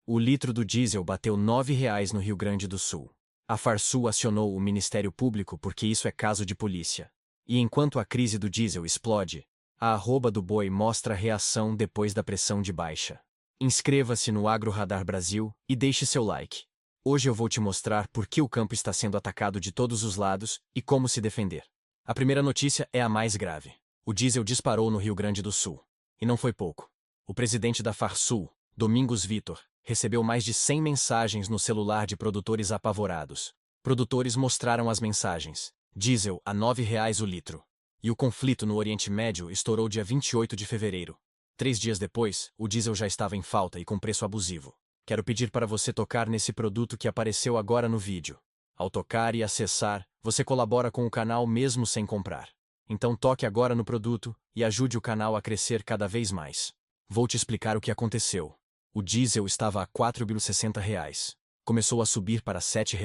O litro do diesel bateu R$ 9 no Rio Grande do Sul. A Farsul acionou o Ministério Público porque isso é caso de polícia. E enquanto a crise do diesel explode, a arroba do boi mostra a reação depois da pressão de baixa. Inscreva-se no Agro Radar Brasil e deixe seu like. Hoje eu vou te mostrar por que o campo está sendo atacado de todos os lados e como se defender. A primeira notícia é a mais grave. O diesel disparou no Rio Grande do Sul. E não foi pouco. O presidente da Farsul, Domingos Vitor, recebeu mais de 100 mensagens no celular de produtores apavorados. Produtores mostraram as mensagens. Diesel a R$ 9 o litro. E o conflito no Oriente Médio estourou dia 28 de fevereiro. 3 dias depois, o diesel já estava em falta e com preço abusivo. Quero pedir para você tocar nesse produto que apareceu agora no vídeo. Ao tocar e acessar, você colabora com o canal mesmo sem comprar. Então toque agora no produto e ajude o canal a crescer cada vez mais. Vou te explicar o que aconteceu. O diesel estava a R$ 4,60. Começou a subir para R$ 7.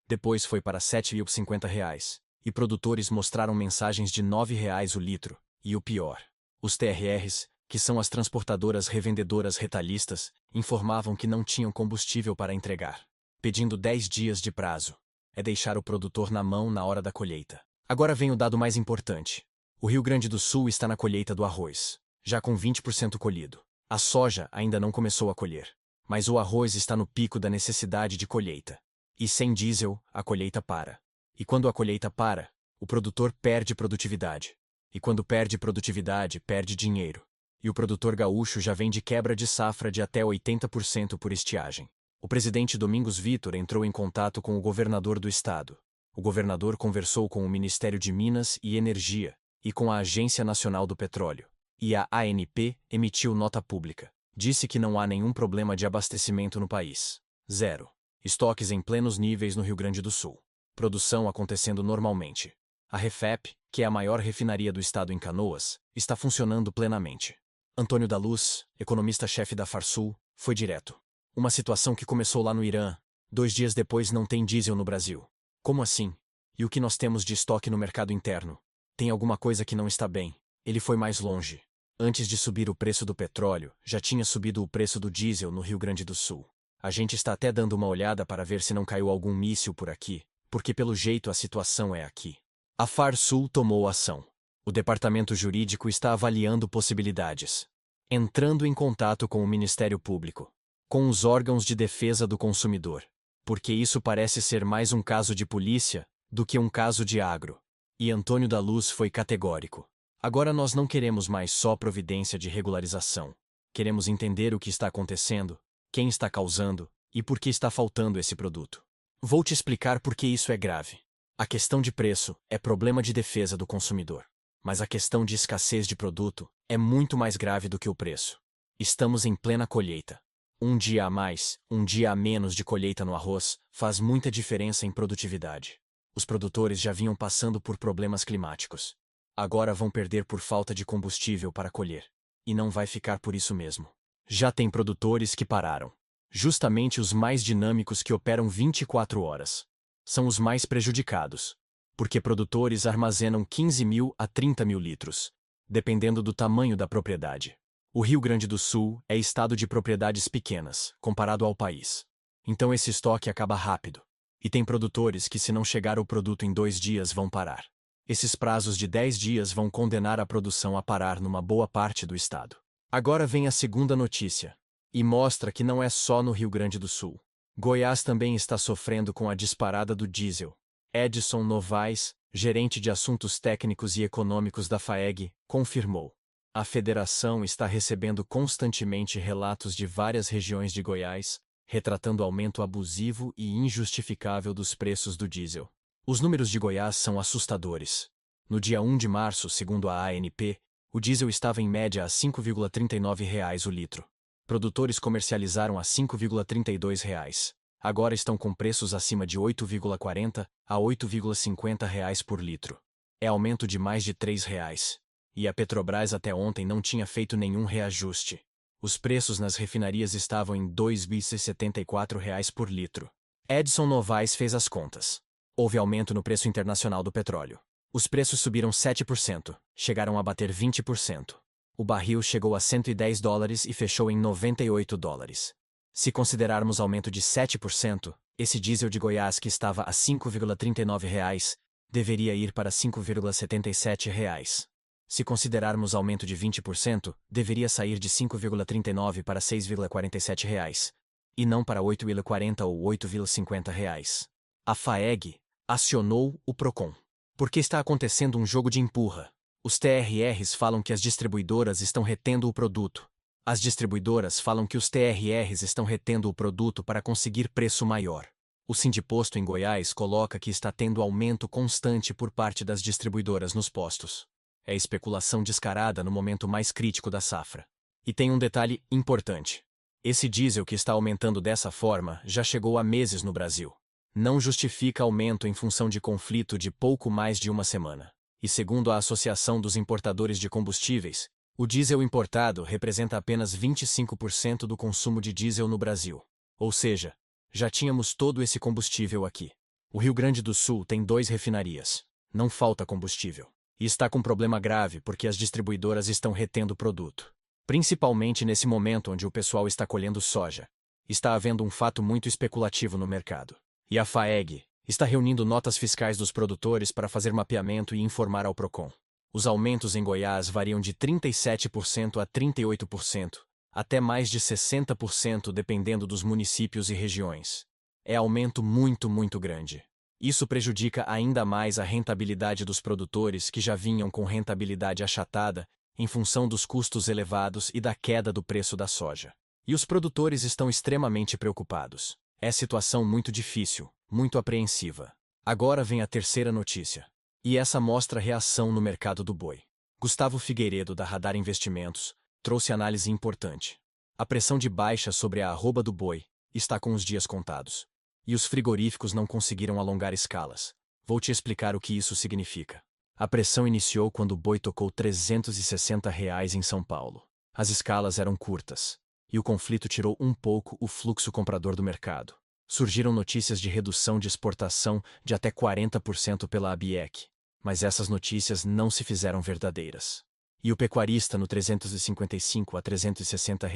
Depois foi para R$ 7,50. E produtores mostraram mensagens de R$ 9 o litro. E o pior. Os TRRs, que são as transportadoras revendedoras retalhistas, informavam que não tinham combustível para entregar, pedindo 10 dias de prazo. É deixar o produtor na mão na hora da colheita. Agora vem o dado mais importante. O Rio Grande do Sul está na colheita do arroz, já com 20% colhido. A soja ainda não começou a colher, mas o arroz está no pico da necessidade de colheita. E sem diesel, a colheita para. E quando a colheita para, o produtor perde produtividade. E quando perde produtividade, perde dinheiro. E o produtor gaúcho já vem de quebra de safra de até 80% por estiagem. O presidente Domingos Vitor entrou em contato com o governador do estado. O governador conversou com o Ministério de Minas e Energia e com a Agência Nacional do Petróleo. E a ANP emitiu nota pública. Disse que não há nenhum problema de abastecimento no país. 0. Estoques em plenos níveis no Rio Grande do Sul. Produção acontecendo normalmente. A Refep, que é a maior refinaria do estado em Canoas, está funcionando plenamente. Antônio da Luz, economista-chefe da Farsul, foi direto. Uma situação que começou lá no Irã. 2 dias depois não tem diesel no Brasil. Como assim? E o que nós temos de estoque no mercado interno? Tem alguma coisa que não está bem. Ele foi mais longe. Antes de subir o preço do petróleo, já tinha subido o preço do diesel no Rio Grande do Sul. A gente está até dando uma olhada para ver se não caiu algum míssil por aqui, porque pelo jeito a situação é aqui. A Farsul tomou ação. O departamento jurídico está avaliando possibilidades. Entrando em contato com o Ministério Público, com os órgãos de defesa do consumidor, porque isso parece ser mais um caso de polícia do que um caso de agro. E Antônio da Luz foi categórico. Agora nós não queremos mais só providência de regularização. Queremos entender o que está acontecendo, quem está causando e por que está faltando esse produto. Vou te explicar por que isso é grave. A questão de preço é problema de defesa do consumidor. Mas a questão de escassez de produto é muito mais grave do que o preço. Estamos em plena colheita. Um dia a mais, um dia a menos de colheita no arroz faz muita diferença em produtividade. Os produtores já vinham passando por problemas climáticos. Agora vão perder por falta de combustível para colher. E não vai ficar por isso mesmo. Já tem produtores que pararam. Justamente os mais dinâmicos que operam 24 horas. São os mais prejudicados. Porque produtores armazenam 15.000 a 30.000 litros, dependendo do tamanho da propriedade. O Rio Grande do Sul é estado de propriedades pequenas, comparado ao país. Então esse estoque acaba rápido. E tem produtores que se não chegar o produto em 2 dias vão parar. Esses prazos de 10 dias vão condenar a produção a parar numa boa parte do estado. Agora vem a segunda notícia. E mostra que não é só no Rio Grande do Sul. Goiás também está sofrendo com a disparada do diesel. Edson Novaes, gerente de assuntos técnicos e econômicos da FAEG, confirmou. A federação está recebendo constantemente relatos de várias regiões de Goiás, retratando aumento abusivo e injustificável dos preços do diesel. Os números de Goiás são assustadores. No dia 1 de março, segundo a ANP, o diesel estava em média a R$ 5,39 o litro. Produtores comercializaram a R$ 5,32. Agora estão com preços acima de R$ 8,40 a R$ 8,50 por litro. É aumento de mais de R$ 3. E a Petrobras até ontem não tinha feito nenhum reajuste. Os preços nas refinarias estavam em R$ 2,74 por litro. Edson Novaes fez as contas. Houve aumento no preço internacional do petróleo. Os preços subiram 7%, chegaram a bater 20%. O barril chegou a $110 e fechou em $98. Se considerarmos aumento de 7%, esse diesel de Goiás que estava a R$ 5,39 deveria ir para R$ 5,77. Se considerarmos aumento de 20%, deveria sair de R$ 5,39 para R$ 6,47, e não para R$ 8,40 ou R$ 8,50. A FAEG acionou o Procon. Porque está acontecendo um jogo de empurra. Os TRRs falam que as distribuidoras estão retendo o produto. As distribuidoras falam que os TRRs estão retendo o produto para conseguir preço maior. O Sindiposto em Goiás coloca que está tendo aumento constante por parte das distribuidoras nos postos. É especulação descarada no momento mais crítico da safra. E tem um detalhe importante. Esse diesel que está aumentando dessa forma já chegou há meses no Brasil. Não justifica aumento em função de conflito de pouco mais de uma semana. E segundo a Associação dos Importadores de Combustíveis, o diesel importado representa apenas 25% do consumo de diesel no Brasil. Ou seja, já tínhamos todo esse combustível aqui. O Rio Grande do Sul tem 2 refinarias. Não falta combustível. E está com problema grave porque as distribuidoras estão retendo o produto. Principalmente nesse momento onde o pessoal está colhendo soja. Está havendo um fato muito especulativo no mercado. E a FAEG está reunindo notas fiscais dos produtores para fazer mapeamento e informar ao Procon. Os aumentos em Goiás variam de 37% a 38%, até mais de 60% dependendo dos municípios e regiões. É aumento muito grande. Isso prejudica ainda mais a rentabilidade dos produtores que já vinham com rentabilidade achatada em função dos custos elevados e da queda do preço da soja. E os produtores estão extremamente preocupados. É situação muito difícil, muito apreensiva. Agora vem a terceira notícia. E essa mostra reação no mercado do boi. Gustavo Figueiredo, da Radar Investimentos, trouxe análise importante. A pressão de baixa sobre a arroba do boi está com os dias contados. E os frigoríficos não conseguiram alongar escalas. Vou te explicar o que isso significa. A pressão iniciou quando o boi tocou R$ 360 em São Paulo. As escalas eram curtas. E o conflito tirou um pouco o fluxo comprador do mercado. Surgiram notícias de redução de exportação de até 40% pela ABIEC. Mas essas notícias não se fizeram verdadeiras. E o pecuarista no R$ 355 a R$ 360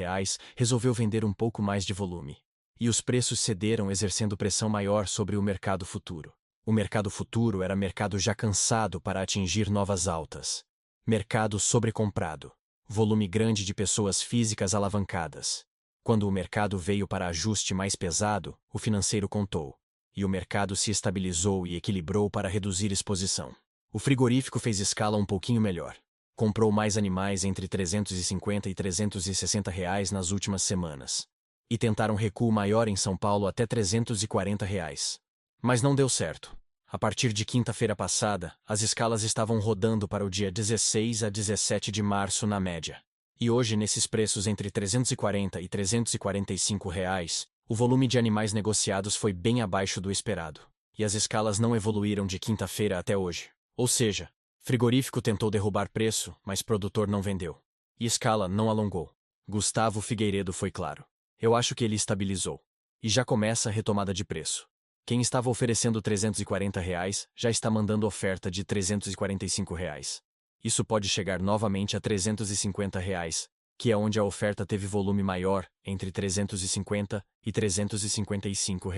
resolveu vender um pouco mais de volume. E os preços cederam, exercendo pressão maior sobre o mercado futuro. O mercado futuro era mercado já cansado para atingir novas altas. Mercado sobrecomprado. Volume grande de pessoas físicas alavancadas. Quando o mercado veio para ajuste mais pesado, o financeiro contou. E o mercado se estabilizou e equilibrou para reduzir exposição. O frigorífico fez escala um pouquinho melhor. Comprou mais animais entre R$ 350 e R$ 360 nas últimas semanas. E tentaram recuo maior em São Paulo até R$ 340. Mas não deu certo. A partir de quinta-feira passada, as escalas estavam rodando para o dia 16 a 17 de março na média. E hoje, nesses preços entre R$ 340 e R$ 345, o volume de animais negociados foi bem abaixo do esperado. E as escalas não evoluíram de quinta-feira até hoje. Ou seja, frigorífico tentou derrubar preço, mas produtor não vendeu. E escala não alongou. Gustavo Figueiredo foi claro. Eu acho que ele estabilizou. E já começa a retomada de preço. Quem estava oferecendo R$ 340 já está mandando oferta de R$ 345. Isso pode chegar novamente a R$ 350, que é onde a oferta teve volume maior, entre R$ 350 e R$ 355.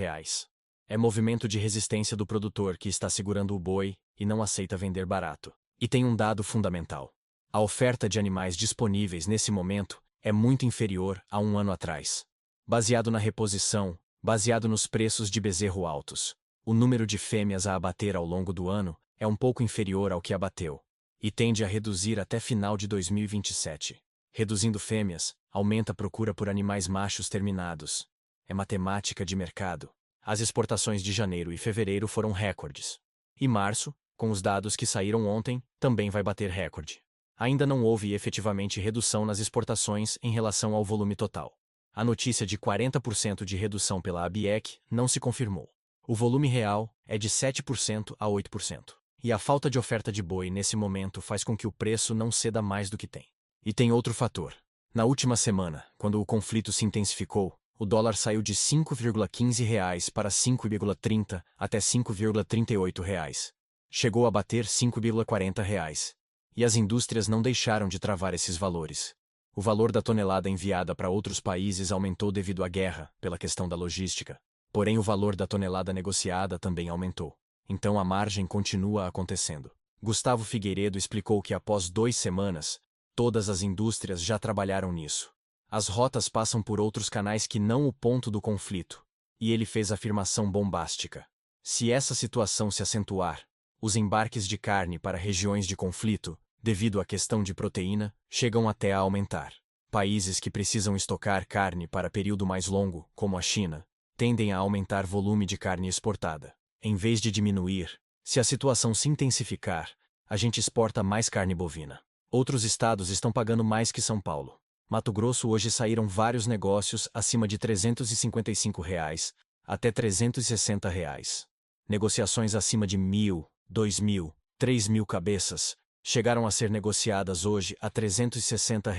É movimento de resistência do produtor que está segurando o boi e não aceita vender barato. E tem um dado fundamental. A oferta de animais disponíveis nesse momento é muito inferior a um ano atrás. Baseado na reposição, baseado nos preços de bezerro altos, o número de fêmeas a abater ao longo do ano é um pouco inferior ao que abateu. E tende a reduzir até final de 2027. Reduzindo fêmeas, aumenta a procura por animais machos terminados. É matemática de mercado. As exportações de janeiro e fevereiro foram recordes. E março, com os dados que saíram ontem, também vai bater recorde. Ainda não houve efetivamente redução nas exportações em relação ao volume total. A notícia de 40% de redução pela ABIEC não se confirmou. O volume real é de 7% a 8%. E a falta de oferta de boi nesse momento faz com que o preço não ceda mais do que tem. E tem outro fator. Na última semana, quando o conflito se intensificou, o dólar saiu de R$ 5,15 para R$ 5,30 até R$ 5,38. Chegou a bater R$ 5,40. E as indústrias não deixaram de travar esses valores. O valor da tonelada enviada para outros países aumentou devido à guerra, pela questão da logística. Porém, o valor da tonelada negociada também aumentou. Então a margem continua acontecendo. Gustavo Figueiredo explicou que após 2 semanas, todas as indústrias já trabalharam nisso. As rotas passam por outros canais que não o ponto do conflito. E ele fez afirmação bombástica. Se essa situação se acentuar, os embarques de carne para regiões de conflito, devido à questão de proteína, chegam até a aumentar. Países que precisam estocar carne para período mais longo, como a China, tendem a aumentar volume de carne exportada. Em vez de diminuir, se a situação se intensificar, a gente exporta mais carne bovina. Outros estados estão pagando mais que São Paulo. Mato Grosso hoje saíram vários negócios acima de R$ 355 até R$ 360. Negociações acima de 1.000, 2.000, 3.000 cabeças chegaram a ser negociadas hoje a R$ 360,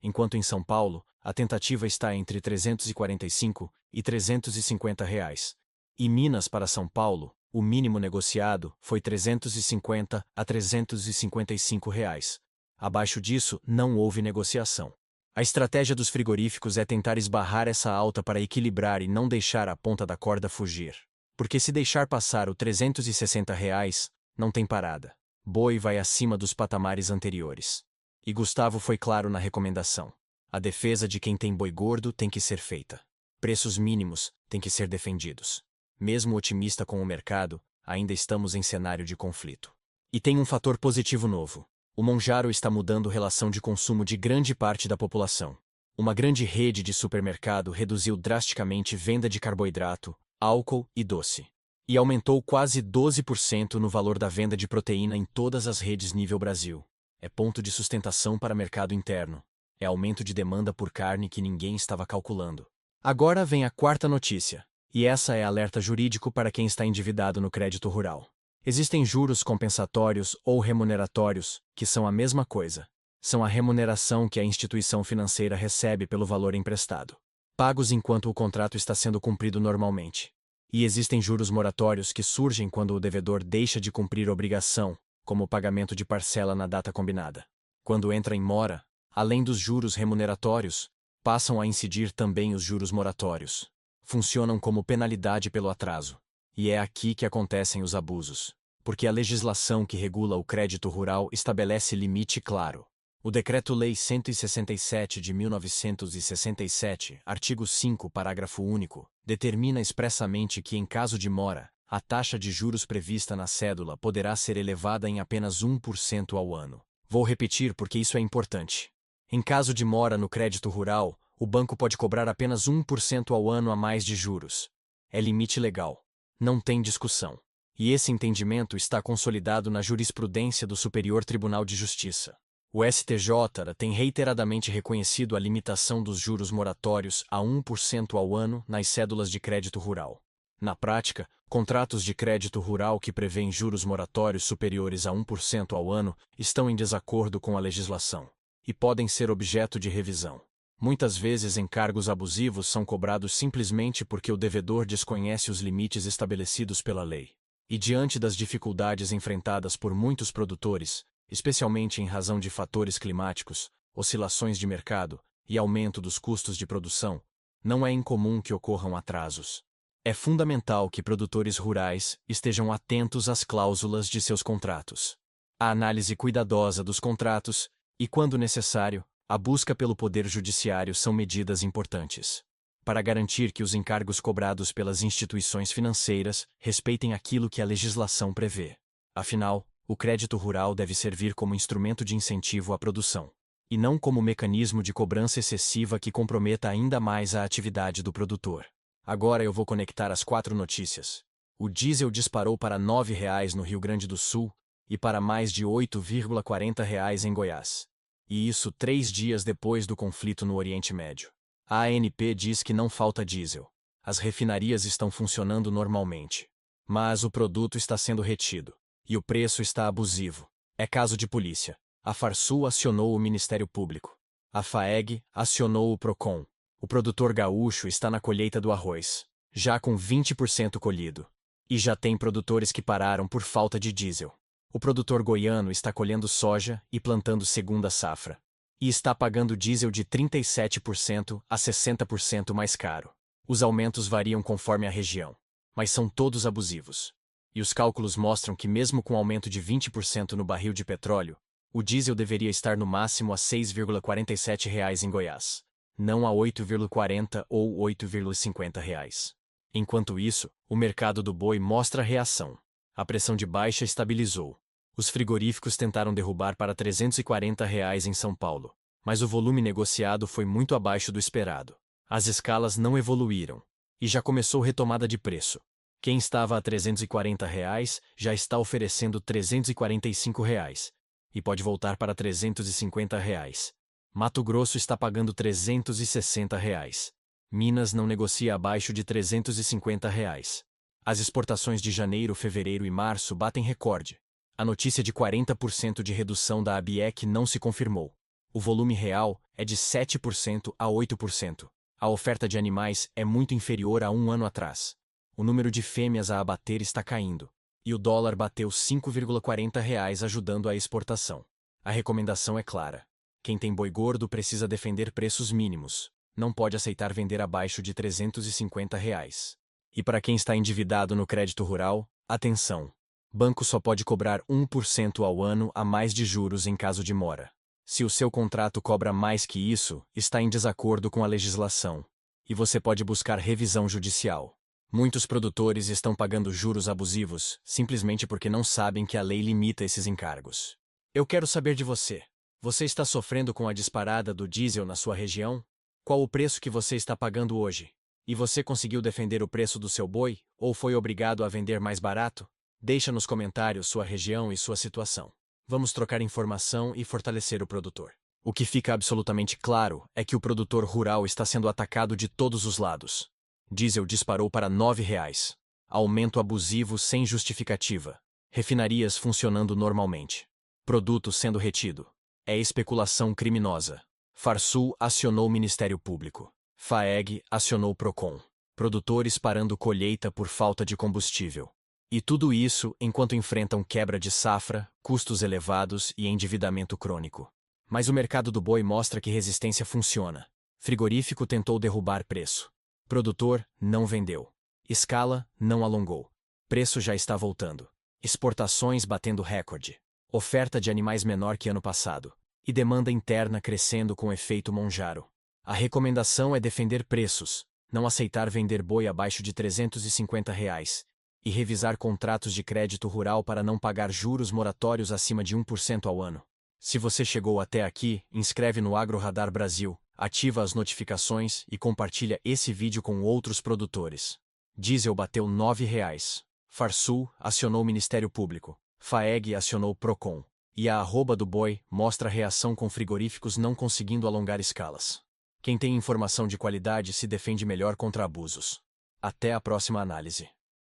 enquanto em São Paulo, a tentativa está entre 345 e 350 reais. Em Minas para São Paulo, o mínimo negociado foi 350 a 355 reais. Abaixo disso, não houve negociação. A estratégia dos frigoríficos é tentar esbarrar essa alta para equilibrar e não deixar a ponta da corda fugir. Porque se deixar passar o 360 reais, não tem parada. Boi vai acima dos patamares anteriores. E Gustavo foi claro na recomendação. A defesa de quem tem boi gordo tem que ser feita. Preços mínimos têm que ser defendidos. Mesmo otimista com o mercado, ainda estamos em cenário de conflito. E tem um fator positivo novo. O Monjaro está mudando a relação de consumo de grande parte da população. Uma grande rede de supermercado reduziu drasticamente venda de carboidrato, álcool e doce. E aumentou quase 12% no valor da venda de proteína em todas as redes nível Brasil. É ponto de sustentação para mercado interno. É aumento de demanda por carne que ninguém estava calculando. Agora vem a quarta notícia. E essa é alerta jurídico para quem está endividado no crédito rural. Existem juros compensatórios ou remuneratórios, que são a mesma coisa. São a remuneração que a instituição financeira recebe pelo valor emprestado, pagos enquanto o contrato está sendo cumprido normalmente. E existem juros moratórios que surgem quando o devedor deixa de cumprir obrigação, como o pagamento de parcela na data combinada. Quando entra em mora, além dos juros remuneratórios, passam a incidir também os juros moratórios. Funcionam como penalidade pelo atraso. E é aqui que acontecem os abusos. Porque a legislação que regula o crédito rural estabelece limite claro. O Decreto-Lei 167 de 1967, artigo 5, parágrafo único, determina expressamente que, em caso de mora, a taxa de juros prevista na cédula poderá ser elevada em apenas 1% ao ano. Vou repetir porque isso é importante. Em caso de mora no crédito rural, o banco pode cobrar apenas 1% ao ano a mais de juros. É limite legal. Não tem discussão. E esse entendimento está consolidado na jurisprudência do Superior Tribunal de Justiça. O STJ tem reiteradamente reconhecido a limitação dos juros moratórios a 1% ao ano nas cédulas de crédito rural. Na prática, contratos de crédito rural que prevêem juros moratórios superiores a 1% ao ano estão em desacordo com a legislação e podem ser objeto de revisão. Muitas vezes encargos abusivos são cobrados simplesmente porque o devedor desconhece os limites estabelecidos pela lei. E diante das dificuldades enfrentadas por muitos produtores, especialmente em razão de fatores climáticos, oscilações de mercado e aumento dos custos de produção, não é incomum que ocorram atrasos. É fundamental que produtores rurais estejam atentos às cláusulas de seus contratos. A análise cuidadosa dos contratos e, quando necessário, a busca pelo Poder Judiciário são medidas importantes para garantir que os encargos cobrados pelas instituições financeiras respeitem aquilo que a legislação prevê. Afinal, o crédito rural deve servir como instrumento de incentivo à produção, e não como mecanismo de cobrança excessiva que comprometa ainda mais a atividade do produtor. Agora eu vou conectar as 4 notícias. O diesel disparou para R$ 9,00 no Rio Grande do Sul e para mais de R$ 8,40 em Goiás. E isso 3 dias depois do conflito no Oriente Médio. A ANP diz que não falta diesel. As refinarias estão funcionando normalmente. Mas o produto está sendo retido. E o preço está abusivo. É caso de polícia. A Farsul acionou o Ministério Público. A FAEG acionou o Procon. O produtor gaúcho está na colheita do arroz, já com 20% colhido. E já tem produtores que pararam por falta de diesel. O produtor goiano está colhendo soja e plantando segunda safra. e está pagando diesel de 37% a 60% mais caro. Os aumentos variam conforme a região, mas são todos abusivos. E os cálculos mostram que mesmo com aumento de 20% no barril de petróleo, o diesel deveria estar no máximo a R$ 6,47 em Goiás, não a R$ 8,40 ou R$ 8,50. Enquanto isso, o mercado do boi mostra reação. A pressão de baixa estabilizou. Os frigoríficos tentaram derrubar para R$ 340 em São Paulo, mas o volume negociado foi muito abaixo do esperado. As escalas não evoluíram, e já começou retomada de preço. Quem estava a R$ 340 já está oferecendo R$ 345 e pode voltar para R$ 350. Mato Grosso está pagando R$ 360. Minas não negocia abaixo de R$ 350. As exportações de janeiro, fevereiro e março batem recorde. A notícia de 40% de redução da ABIEC não se confirmou. O volume real é de 7% a 8%. A oferta de animais é muito inferior a um ano atrás. O número de fêmeas a abater está caindo. E o dólar bateu R$ 5,40 ajudando a exportação. A recomendação é clara. Quem tem boi gordo precisa defender preços mínimos. Não pode aceitar vender abaixo de R$ 350. E para quem está endividado no crédito rural, atenção! Banco só pode cobrar 1% ao ano a mais de juros em caso de mora. Se o seu contrato cobra mais que isso, está em desacordo com a legislação. E você pode buscar revisão judicial. Muitos produtores estão pagando juros abusivos simplesmente porque não sabem que a lei limita esses encargos. Eu quero saber de você. Você está sofrendo com a disparada do diesel na sua região? Qual o preço que você está pagando hoje? E você conseguiu defender o preço do seu boi, ou foi obrigado a vender mais barato? Deixa nos comentários sua região e sua situação. Vamos trocar informação e fortalecer o produtor. O que fica absolutamente claro é que o produtor rural está sendo atacado de todos os lados. Diesel disparou para R$ 9. Aumento abusivo sem justificativa. Refinarias funcionando normalmente. Produto sendo retido. É especulação criminosa. Farsul acionou o Ministério Público. FAEG acionou o Procon. Produtores parando colheita por falta de combustível. E tudo isso enquanto enfrentam quebra de safra, custos elevados e endividamento crônico. Mas o mercado do boi mostra que resistência funciona. Frigorífico tentou derrubar preço. Produtor não vendeu. Escala não alongou. Preço já está voltando. Exportações batendo recorde. Oferta de animais menor que ano passado. E demanda interna crescendo com efeito Monjaro. A recomendação é defender preços, não aceitar vender boi abaixo de R$ 350 e revisar contratos de crédito rural para não pagar juros moratórios acima de 1% ao ano. Se você chegou até aqui, inscreve no Agro Radar Brasil, ativa as notificações e compartilha esse vídeo com outros produtores. Diesel bateu R$ 9. Farsul acionou o Ministério Público. FAEG acionou o Procon. E a arroba do boi mostra reação com frigoríficos não conseguindo alongar escalas. Quem tem informação de qualidade se defende melhor contra abusos. Até a próxima análise.